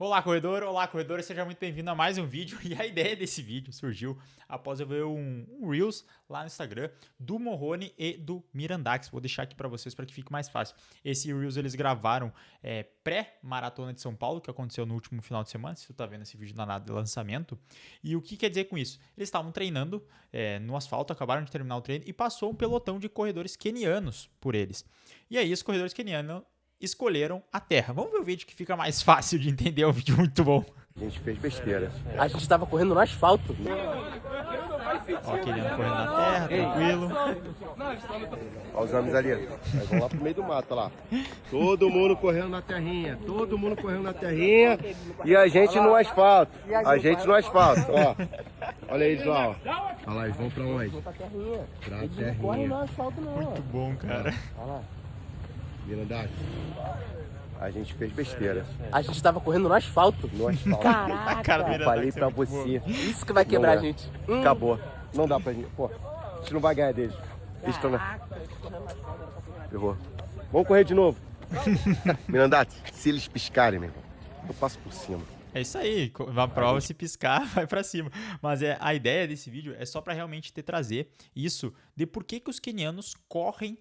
Olá, corredor! Olá, corredora! Seja muito bem-vindo a mais um vídeo. E a ideia desse vídeo surgiu após eu ver um Reels lá no Instagram do Morrone e do Mirandax. Vou deixar aqui para vocês para que fique mais fácil. Esse Reels eles gravaram pré-maratona de São Paulo, que aconteceu no último final de semana, se tu tá vendo esse vídeo na data de lançamento. E o que quer dizer com isso? Eles estavam treinando no asfalto, acabaram de terminar o treino e passou um pelotão de corredores quenianos por eles. E aí os corredores quenianos escolheram a terra. Vamos ver o vídeo que fica mais fácil de entender, é um vídeo muito bom. A gente fez besteira. A gente tava correndo no asfalto. Ó, querendo correndo na terra, tranquilo. Olha os homens ali. Aí vão lá pro meio do mato, olha lá. Todo mundo correndo na terrinha. Todo mundo correndo na terrinha. E a gente no asfalto. A gente no asfalto, ó. Olha eles lá, ó. Olha lá, eles vão pra onde? Pra terrinha. Pra Eles não correm no terrinha. asfalto não. Muito bom, cara. Olha lá. Mirandade. A gente fez besteira. A gente tava correndo no asfalto. No asfalto. A cara do Caraca. Mirandax Falei é pra muito você. boa. Isso que vai quebrar Não a é. gente. Acabou. Não dá pra gente. Pô, a gente não vai ganhar deles. Eles estão na. Ferrou. Vamos correr de novo. Mirandade, se eles piscarem, meu irmão, eu passo por cima. É isso aí, na prova se piscar, vai pra cima. Mas a ideia desse vídeo é só pra realmente trazer isso de por que os quenianos correm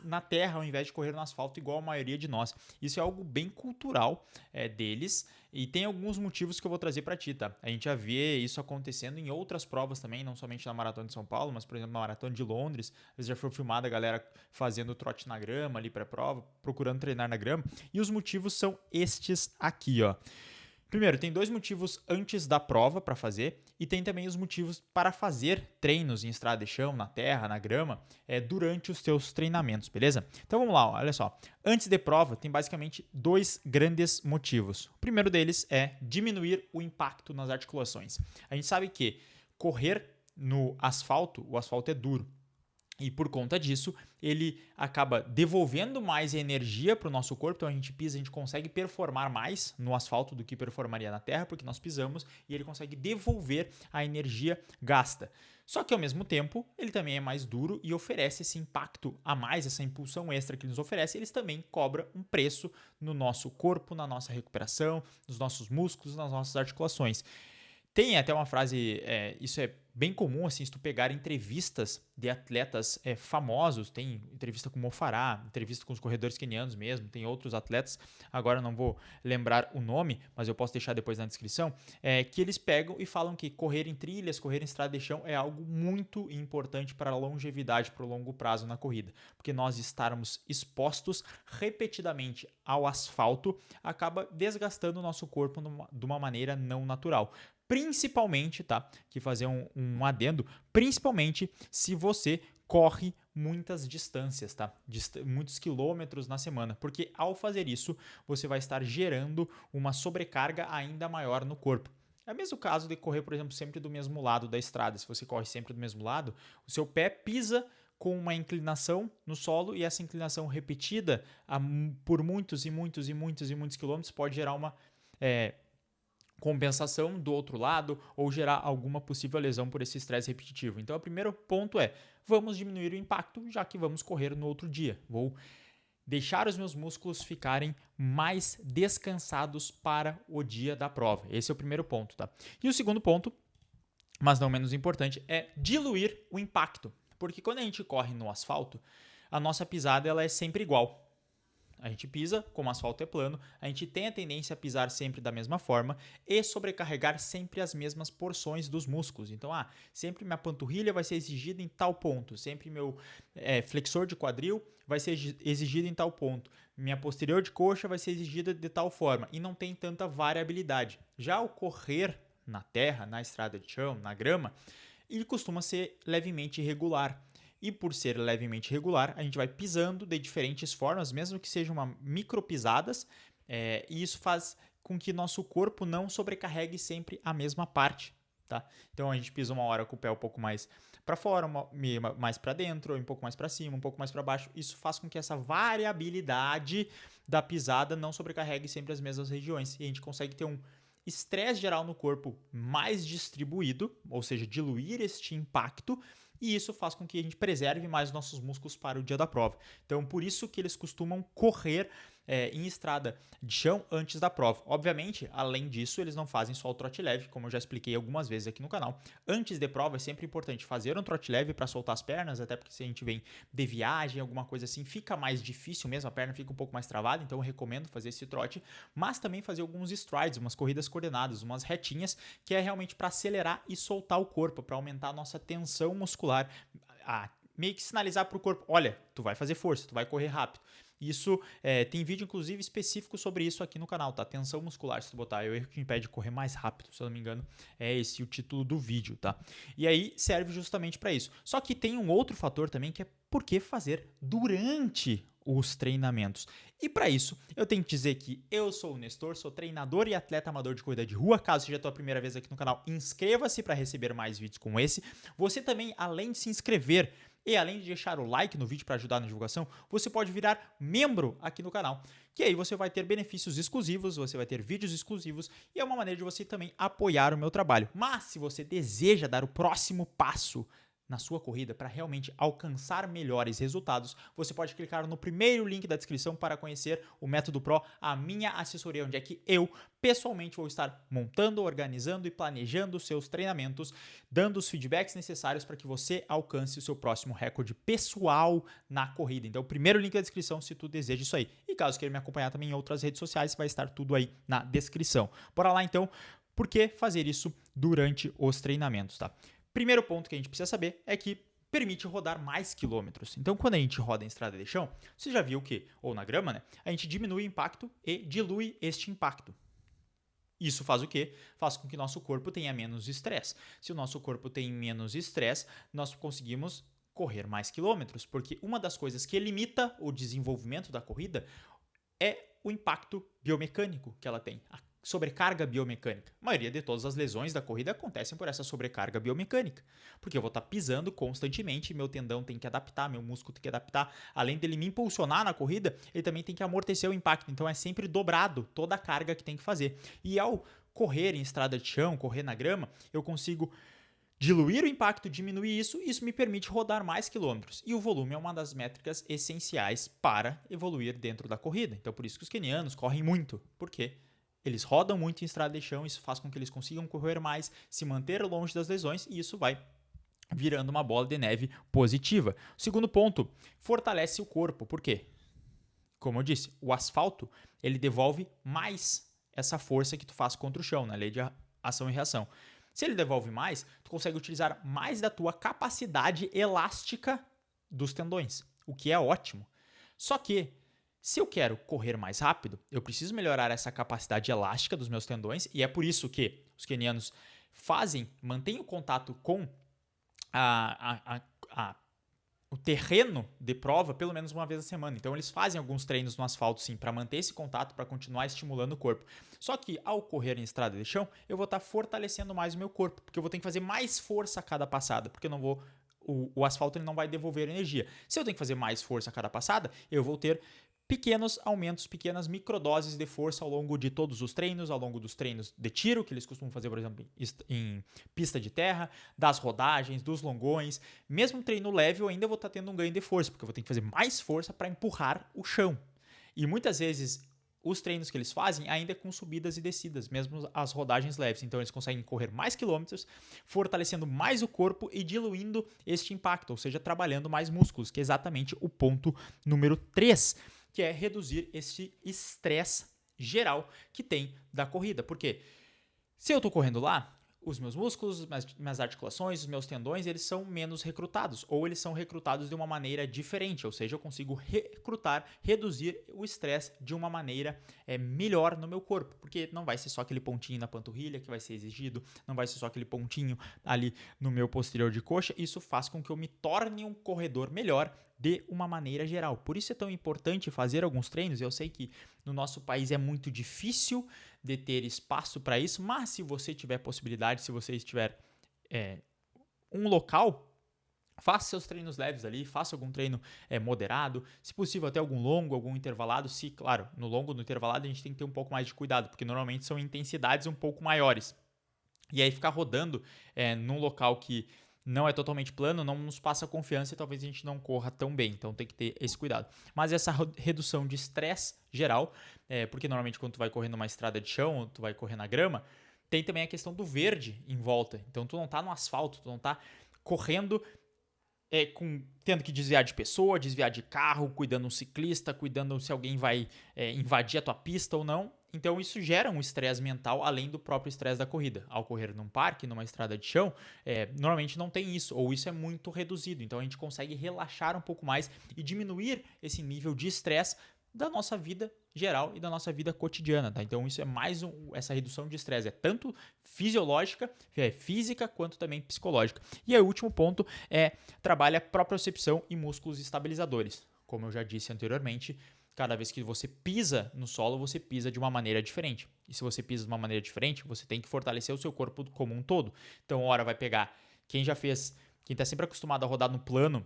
na terra ao invés de correr no asfalto igual a maioria de nós. Isso é algo bem cultural deles e tem alguns motivos que eu vou trazer para ti, tá? A gente já vê isso acontecendo em outras provas também, não somente na Maratona de São Paulo, mas por exemplo na Maratona de Londres, às vezes já foi filmada a galera fazendo trote na grama ali pré-prova, procurando treinar na grama, e os motivos são estes aqui, ó. Primeiro, tem dois motivos antes da prova para fazer e tem também os motivos para fazer treinos em estrada de chão, na terra, na grama, durante os teus treinamentos, beleza? Então vamos lá, olha só. Antes de prova, tem basicamente dois grandes motivos. O primeiro deles é diminuir o impacto nas articulações. A gente sabe que correr no asfalto, o asfalto é duro. E por conta disso, ele acaba devolvendo mais energia para o nosso corpo. Então a gente pisa, a gente consegue performar mais no asfalto do que performaria na terra, porque nós pisamos e ele consegue devolver a energia gasta. Só que ao mesmo tempo, ele também é mais duro e oferece esse impacto a mais, essa impulsão extra que ele nos oferece. Eles também cobram um preço no nosso corpo, na nossa recuperação, nos nossos músculos, nas nossas articulações. Tem até uma frase, isso é bem comum, assim, se tu pegar entrevistas de atletas famosos, tem entrevista com o Mo Farah, entrevista com os corredores quenianos mesmo, tem outros atletas, agora não vou lembrar o nome, mas eu posso deixar depois na descrição, que eles pegam e falam que correr em trilhas, correr em estrada de chão é algo muito importante para a longevidade, para o longo prazo na corrida, porque nós estarmos expostos repetidamente ao asfalto acaba desgastando o nosso corpo de uma maneira não natural. Principalmente, tá? Que fazer um adendo, principalmente se você corre muitas distâncias, tá? Muitos quilômetros na semana, porque ao fazer isso, você vai estar gerando uma sobrecarga ainda maior no corpo. É o mesmo caso de correr, por exemplo, sempre do mesmo lado da estrada. Se você corre sempre do mesmo lado, o seu pé pisa com uma inclinação no solo e essa inclinação repetida por muitos e muitos e muitos e muitos quilômetros pode gerar uma compensação do outro lado ou gerar alguma possível lesão por esse estresse repetitivo. Então, o primeiro ponto é, vamos diminuir o impacto, já que vamos correr no outro dia. Vou deixar os meus músculos ficarem mais descansados para o dia da prova. Esse é o primeiro ponto, tá? E o segundo ponto, mas não menos importante, é diluir o impacto. Porque quando a gente corre no asfalto, a nossa pisada ela é sempre igual. A gente pisa, como o asfalto é plano, a gente tem a tendência a pisar sempre da mesma forma e sobrecarregar sempre as mesmas porções dos músculos. Então, sempre minha panturrilha vai ser exigida em tal ponto, sempre meu flexor de quadril vai ser exigido em tal ponto, minha posterior de coxa vai ser exigida de tal forma e não tem tanta variabilidade. Já o correr na terra, na estrada de chão, na grama, ele costuma ser levemente irregular. E por ser levemente regular, a gente vai pisando de diferentes formas, mesmo que sejam micropisadas, e isso faz com que nosso corpo não sobrecarregue sempre a mesma parte. Tá? Então a gente pisa uma hora com o pé um pouco mais para fora, mais para dentro, um pouco mais para cima, um pouco mais para baixo. Isso faz com que essa variabilidade da pisada não sobrecarregue sempre as mesmas regiões. E a gente consegue ter um estresse geral no corpo mais distribuído, ou seja, diluir este impacto, e isso faz com que a gente preserve mais os nossos músculos para o dia da prova. Então, por isso que eles costumam correr em estrada de chão antes da prova. Obviamente, além disso, eles não fazem só o trote leve, como eu já expliquei algumas vezes aqui no canal. Antes de prova é sempre importante fazer um trote leve para soltar as pernas, até porque se a gente vem de viagem, alguma coisa assim, fica mais difícil mesmo, a perna fica um pouco mais travada, então eu recomendo fazer esse trote, mas também fazer alguns strides, umas corridas coordenadas, umas retinhas, que é realmente para acelerar e soltar o corpo, para aumentar a nossa tensão muscular, meio que sinalizar para o corpo, olha, tu vai fazer força, tu vai correr rápido. Isso, tem vídeo inclusive específico sobre isso aqui no canal, tá? Tensão muscular, se tu botar, é o erro que impede de correr mais rápido, se eu não me engano, é esse o título do vídeo, tá? E aí serve justamente para isso. Só que tem um outro fator também que é por que fazer durante os treinamentos. E para isso, eu tenho que dizer que eu sou o Nestor, sou treinador e atleta amador de corrida de rua. Caso seja a tua primeira vez aqui no canal, inscreva-se para receber mais vídeos como esse. Você também, além de se inscrever e além de deixar o like no vídeo para ajudar na divulgação, você pode virar membro aqui no canal, que aí você vai ter benefícios exclusivos, você vai ter vídeos exclusivos e é uma maneira de você também apoiar o meu trabalho. Mas se você deseja dar o próximo passo na sua corrida para realmente alcançar melhores resultados, você pode clicar no primeiro link da descrição para conhecer o Método Pro, a minha assessoria, onde é que eu pessoalmente vou estar montando, organizando e planejando os seus treinamentos, dando os feedbacks necessários para que você alcance o seu próximo recorde pessoal na corrida. Então, o primeiro link da descrição se tu deseja isso aí. E caso queira me acompanhar também em outras redes sociais, vai estar tudo aí na descrição. Bora lá então, por que fazer isso durante os treinamentos, tá? Primeiro ponto que a gente precisa saber é que permite rodar mais quilômetros. Então, quando a gente roda em estrada de chão, você já viu que, ou na grama, né, a gente diminui o impacto e dilui este impacto. Isso faz o quê? Faz com que nosso corpo tenha menos estresse. Se o nosso corpo tem menos estresse, nós conseguimos correr mais quilômetros, porque uma das coisas que limita o desenvolvimento da corrida é o impacto biomecânico que ela tem, a sobrecarga biomecânica. A maioria de todas as lesões da corrida acontecem por essa sobrecarga biomecânica, porque eu vou estar pisando constantemente, meu tendão tem que adaptar, meu músculo tem que adaptar, além dele me impulsionar na corrida, ele também tem que amortecer o impacto, então é sempre dobrado toda a carga que tem que fazer. E ao correr em estrada de chão, correr na grama, eu consigo diluir o impacto, diminuir isso, e isso me permite rodar mais quilômetros. E o volume é uma das métricas essenciais para evoluir dentro da corrida. Então, por isso que os quenianos correm muito. Por quê? Eles rodam muito em estrada de chão, isso faz com que eles consigam correr mais, se manter longe das lesões, e isso vai virando uma bola de neve positiva. O segundo ponto, fortalece o corpo. Por quê? Como eu disse, o asfalto ele devolve mais essa força que tu faz contra o chão, na lei de ação e reação. Se ele devolve mais, tu consegue utilizar mais da tua capacidade elástica dos tendões, o que é ótimo. Só que, se eu quero correr mais rápido, eu preciso melhorar essa capacidade elástica dos meus tendões, e é por isso que os quenianos mantêm o contato com o terreno de prova pelo menos uma vez a semana. Então, eles fazem alguns treinos no asfalto, sim, para manter esse contato, para continuar estimulando o corpo. Só que, ao correr em estrada de chão, eu vou estar fortalecendo mais o meu corpo, porque eu vou ter que fazer mais força a cada passada, porque eu não vou... O asfalto ele não vai devolver energia. Se eu tenho que fazer mais força a cada passada, eu vou ter pequenos aumentos, pequenas microdoses de força ao longo de todos os treinos, ao longo dos treinos de tiro, que eles costumam fazer, por exemplo, em pista de terra, das rodagens, dos longões. Mesmo treino leve, eu ainda vou estar tendo um ganho de força, porque eu vou ter que fazer mais força para empurrar o chão. E muitas vezes os treinos que eles fazem ainda é com subidas e descidas, mesmo as rodagens leves. Então eles conseguem correr mais quilômetros, fortalecendo mais o corpo e diluindo este impacto, ou seja, trabalhando mais músculos, que é exatamente o ponto número 3, que é reduzir esse estresse geral que tem da corrida. Porque se eu estou correndo lá, os meus músculos, minhas articulações, os meus tendões, eles são menos recrutados, ou eles são recrutados de uma maneira diferente, ou seja, eu consigo reduzir o estresse de uma maneira melhor no meu corpo, porque não vai ser só aquele pontinho na panturrilha que vai ser exigido, não vai ser só aquele pontinho ali no meu posterior de coxa, isso faz com que eu me torne um corredor melhor de uma maneira geral. Por isso é tão importante fazer alguns treinos. Eu sei que no nosso país é muito difícil de ter espaço para isso, mas se você tiver possibilidade, se você estiver um local, faça seus treinos leves ali, faça algum treino moderado, se possível até algum longo, algum intervalado. Se, claro, no longo, no intervalado a gente tem que ter um pouco mais de cuidado, porque normalmente são intensidades um pouco maiores. E aí ficar rodando num local que não é totalmente plano, não nos passa confiança e talvez a gente não corra tão bem. Então tem que ter esse cuidado. Mas essa redução de estresse geral, porque normalmente quando tu vai correr numa estrada de chão, ou tu vai correr na grama, tem também a questão do verde em volta. Então tu não tá no asfalto, tu não tá correndo tendo que desviar de pessoa, desviar de carro, cuidando um ciclista, cuidando se alguém vai invadir a tua pista ou não. Então isso gera um estresse mental além do próprio estresse da corrida. Ao correr num parque, numa estrada de chão, normalmente não tem isso, ou isso é muito reduzido. Então a gente consegue relaxar um pouco mais e diminuir esse nível de estresse da nossa vida geral e da nossa vida cotidiana, tá? Então isso é mais essa redução de estresse, é tanto fisiológica, física, quanto também psicológica. E aí o último ponto trabalha propriocepção e músculos estabilizadores. Como eu já disse anteriormente, cada vez que você pisa no solo, você pisa de uma maneira diferente. E se você pisa de uma maneira diferente, você tem que fortalecer o seu corpo como um todo. Então, hora vai pegar quem está sempre acostumado a rodar no plano,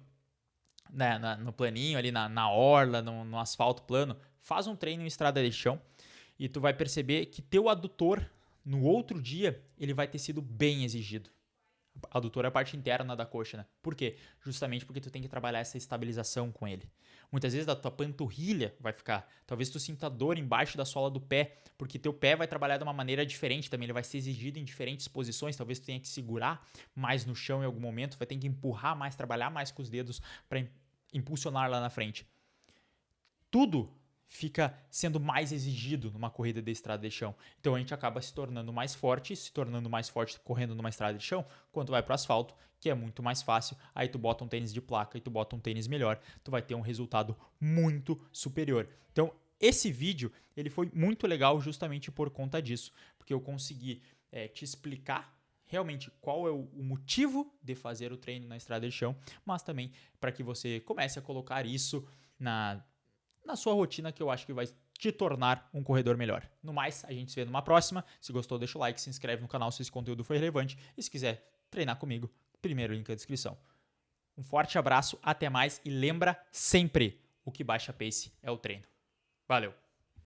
né, no planinho ali, na orla, no asfalto plano, faz um treino em estrada de chão e tu vai perceber que teu adutor, no outro dia, ele vai ter sido bem exigido. Adutor é a parte interna da coxa, né? Por quê? Justamente porque tu tem que trabalhar essa estabilização com ele. Muitas vezes a tua panturrilha vai ficar, talvez tu sinta dor embaixo da sola do pé, porque teu pé vai trabalhar de uma maneira diferente também, ele vai ser exigido em diferentes posições, talvez tu tenha que segurar mais no chão em algum momento, vai ter que empurrar mais, trabalhar mais com os dedos para impulsionar lá na frente. Tudo fica sendo mais exigido numa corrida de estrada de chão. Então a gente acaba se tornando mais forte correndo numa estrada de chão, quando vai para o asfalto, que é muito mais fácil. Aí tu bota um tênis de placa e tu bota um tênis melhor, tu vai ter um resultado muito superior. Então esse vídeo ele foi muito legal justamente por conta disso, porque eu consegui te explicar realmente qual é o motivo de fazer o treino na estrada de chão, mas também para que você comece a colocar isso na sua rotina, que eu acho que vai te tornar um corredor melhor. No mais, a gente se vê numa próxima. Se gostou, deixa o like, se inscreve no canal se esse conteúdo foi relevante. E se quiser treinar comigo, primeiro link na descrição. Um forte abraço, até mais e lembra sempre, o que baixa pace é o treino. Valeu!